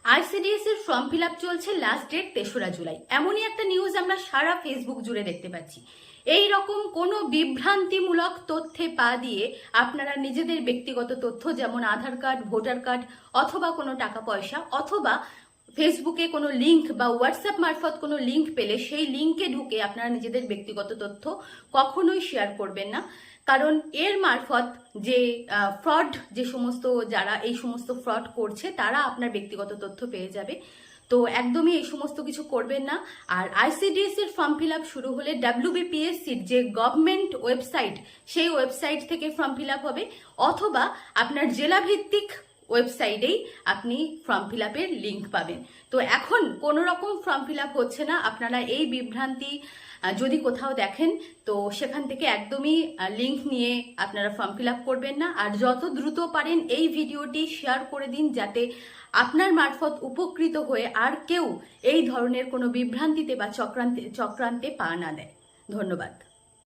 ICDS এর form fill up চলছে, last date 3রা July. এমনই একটা নিউজ আমরা সারা ফেসবুক জুড়ে দেখতে পাচ্ছি। এই রকম কোনো বিভ্রান্তিমূলক তথ্যে পা দিয়ে আপনারা নিজেদের ব্যক্তিগত তথ্য যেমন আধার কার্ড, ভোটার কার্ড অথবা কোনো টাকা পয়সা অথবা ফেসবুকে কোনো লিঙ্ক বা হোয়াটসঅ্যাপ মারফত কোনো লিঙ্ক পেলে সেই লিঙ্কে ঢুকে আপনারা নিজেদের ব্যক্তিগত তথ্য কখনোই শেয়ার করবেন না। কারণ এর মারফত যে ফ্রড, যে সমস্ত যারা এই সমস্ত ফ্রড করছে তারা আপনার ব্যক্তিগত তথ্য পেয়ে যাবে। তো একদমই এই সমস্ত কিছু করবেন না। আর আইসিডিএস এর ফর্ম ফিল আপ শুরু হলে ডাব্লিউবিপিএসসির যে গভর্নমেন্ট ওয়েবসাইট, সেই ওয়েবসাইট থেকে ফর্ম ফিল আপ হবে, অথবা আপনার জেলা ভিত্তিক ওয়েবসাইটেই আপনি ফর্ম ফিল আপের লিঙ্ক পাবেন। তো এখন কোনো রকম ফর্ম ফিল আপ হচ্ছে না। আপনারা এই বিভ্রান্তি যদি কোথাও দেখেন তো সেখান থেকে একদমই লিঙ্ক নিয়ে আপনারা ফর্ম ফিল আপ করবেন না। আর যত দ্রুত পারেন এই ভিডিওটি শেয়ার করে দিন, যাতে আপনার মারফত উপকৃত হয়ে আর কেউ এই ধরনের কোনো বিভ্রান্তিতে বা চক্রান্তে পা না দেয়। ধন্যবাদ।